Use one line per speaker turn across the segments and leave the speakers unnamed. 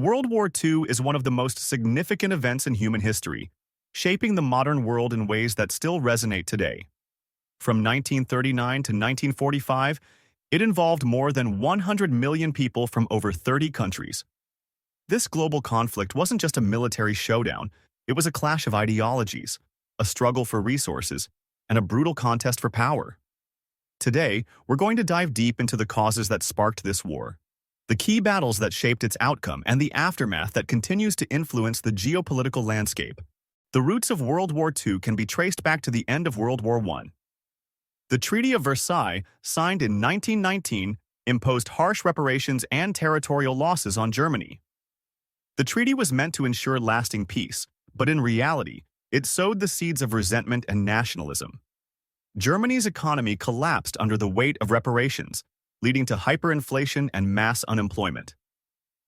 World War II is one of the most significant events in human history, shaping the modern world in ways that still resonate today. From 1939 to 1945, it involved more than 100 million people from over 30 countries. This global conflict wasn't just a military showdown, it was a clash of ideologies, a struggle for resources, and a brutal contest for power. Today, we're going to dive deep into the causes that sparked this war, the key battles that shaped its outcome, and the aftermath that continues to influence the geopolitical landscape. The roots of World War II can be traced back to the end of World War I. The Treaty of Versailles, signed in 1919, imposed harsh reparations and territorial losses on Germany. The treaty was meant to ensure lasting peace, but in reality, it sowed the seeds of resentment and nationalism. Germany's economy collapsed under the weight of reparations, leading to hyperinflation and mass unemployment.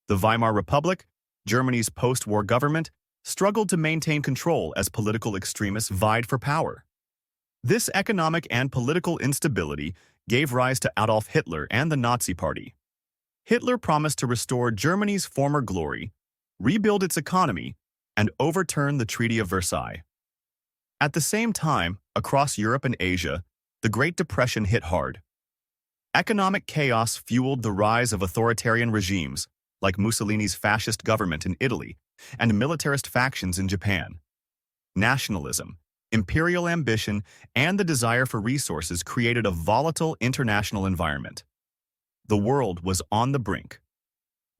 The Weimar Republic, Germany's post-war government, struggled to maintain control as political extremists vied for power. This economic and political instability gave rise to Adolf Hitler and the Nazi Party. Hitler promised to restore Germany's former glory, rebuild its economy, and overturn the Treaty of Versailles. At the same time, across Europe and Asia, the Great Depression hit hard. Economic chaos fueled the rise of authoritarian regimes, like Mussolini's fascist government in Italy and militarist factions in Japan. Nationalism, imperial ambition, and the desire for resources created a volatile international environment. The world was on the brink.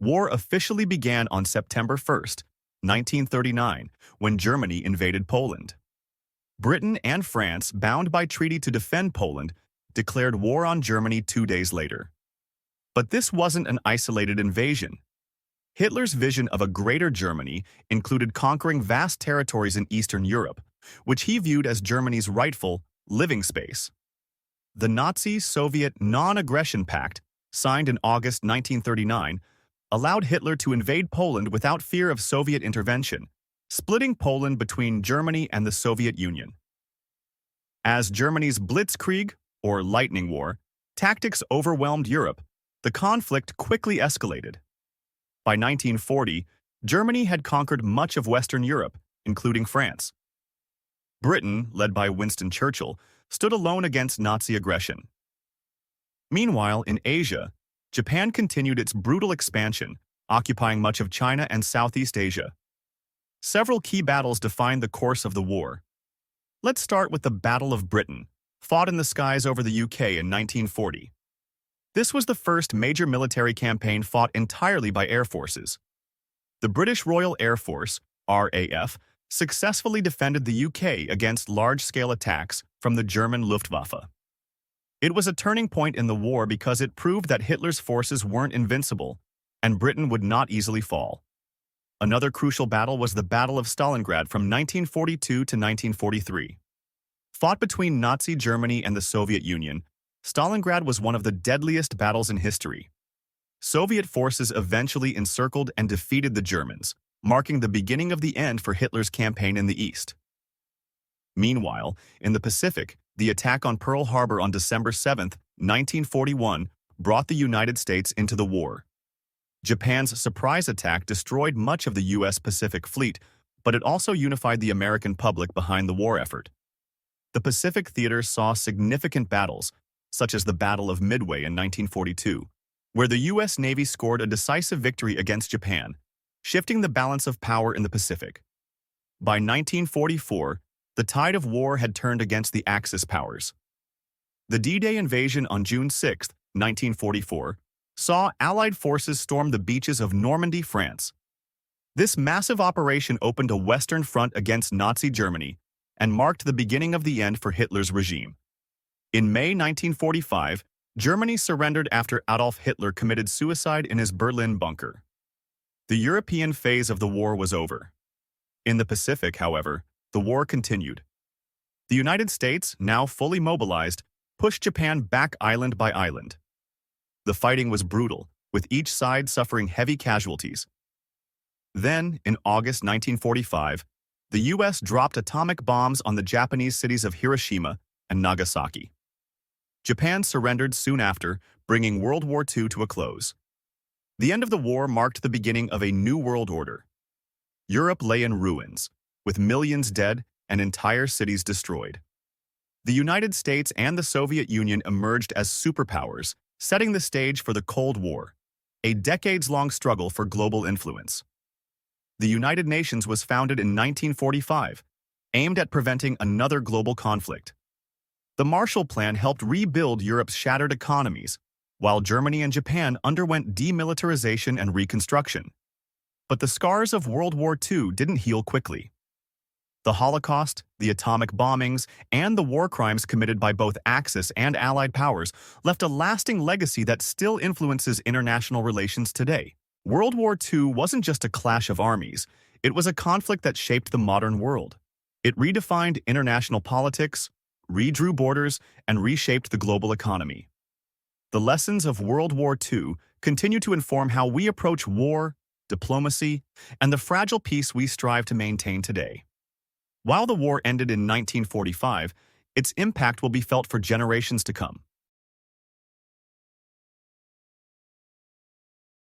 War officially began on September 1st, 1939, when Germany invaded Poland. Britain and France, bound by treaty to defend Poland, declared war on Germany 2 days later. But this wasn't an isolated invasion. Hitler's vision of a greater Germany included conquering vast territories in Eastern Europe, which he viewed as Germany's rightful living space. The Nazi-Soviet Non-Aggression Pact, signed in August 1939, allowed Hitler to invade Poland without fear of Soviet intervention, splitting Poland between Germany and the Soviet Union. As Germany's Blitzkrieg, or Lightning War, tactics overwhelmed Europe, the conflict quickly escalated. By 1940, Germany had conquered much of Western Europe, including France. Britain, led by Winston Churchill, stood alone against Nazi aggression. Meanwhile, in Asia, Japan continued its brutal expansion, occupying much of China and Southeast Asia. Several key battles defined the course of the war. Let's start with the Battle of Britain, fought in the skies over the UK in 1940. This was the first major military campaign fought entirely by air forces. The British Royal Air Force, RAF, successfully defended the UK against large-scale attacks from the German Luftwaffe. It was a turning point in the war because it proved that Hitler's forces weren't invincible, and Britain would not easily fall. Another crucial battle was the Battle of Stalingrad from 1942 to 1943. Fought between Nazi Germany and the Soviet Union, Stalingrad was one of the deadliest battles in history. Soviet forces eventually encircled and defeated the Germans, marking the beginning of the end for Hitler's campaign in the East. Meanwhile, in the Pacific, the attack on Pearl Harbor on December 7, 1941, brought the United States into the war. Japan's surprise attack destroyed much of the U.S. Pacific Fleet, but it also unified the American public behind the war effort. The Pacific theater saw significant battles, such as the Battle of Midway in 1942, where the U.S. Navy scored a decisive victory against Japan, shifting the balance of power in the Pacific. By 1944, the tide of war had turned against the Axis powers. The D-Day invasion on June 6, 1944, saw Allied forces storm the beaches of Normandy, France. This massive operation opened a Western front against Nazi Germany and marked the beginning of the end for Hitler's regime. In May 1945, Germany surrendered after Adolf Hitler committed suicide in his Berlin bunker. The European phase of the war was over. In the Pacific, however, the war continued. The United States, now fully mobilized, pushed Japan back island by island. The fighting was brutal, with each side suffering heavy casualties. Then, in August 1945, the U.S. dropped atomic bombs on the Japanese cities of Hiroshima and Nagasaki. Japan surrendered soon after, bringing World War II to a close. The end of the war marked the beginning of a new world order. Europe lay in ruins, with millions dead and entire cities destroyed. The United States and the Soviet Union emerged as superpowers, setting the stage for the Cold War, a decades-long struggle for global influence. The United Nations was founded in 1945, aimed at preventing another global conflict. The Marshall Plan helped rebuild Europe's shattered economies, while Germany and Japan underwent demilitarization and reconstruction. But the scars of World War II didn't heal quickly. The Holocaust, the atomic bombings, and the war crimes committed by both Axis and Allied powers left a lasting legacy that still influences international relations today. World War II wasn't just a clash of armies, it was a conflict that shaped the modern world. It redefined international politics, redrew borders, and reshaped the global economy. The lessons of World War II continue to inform how we approach war, diplomacy, and the fragile peace we strive to maintain today. While the war ended in 1945, its impact will be felt for generations to come.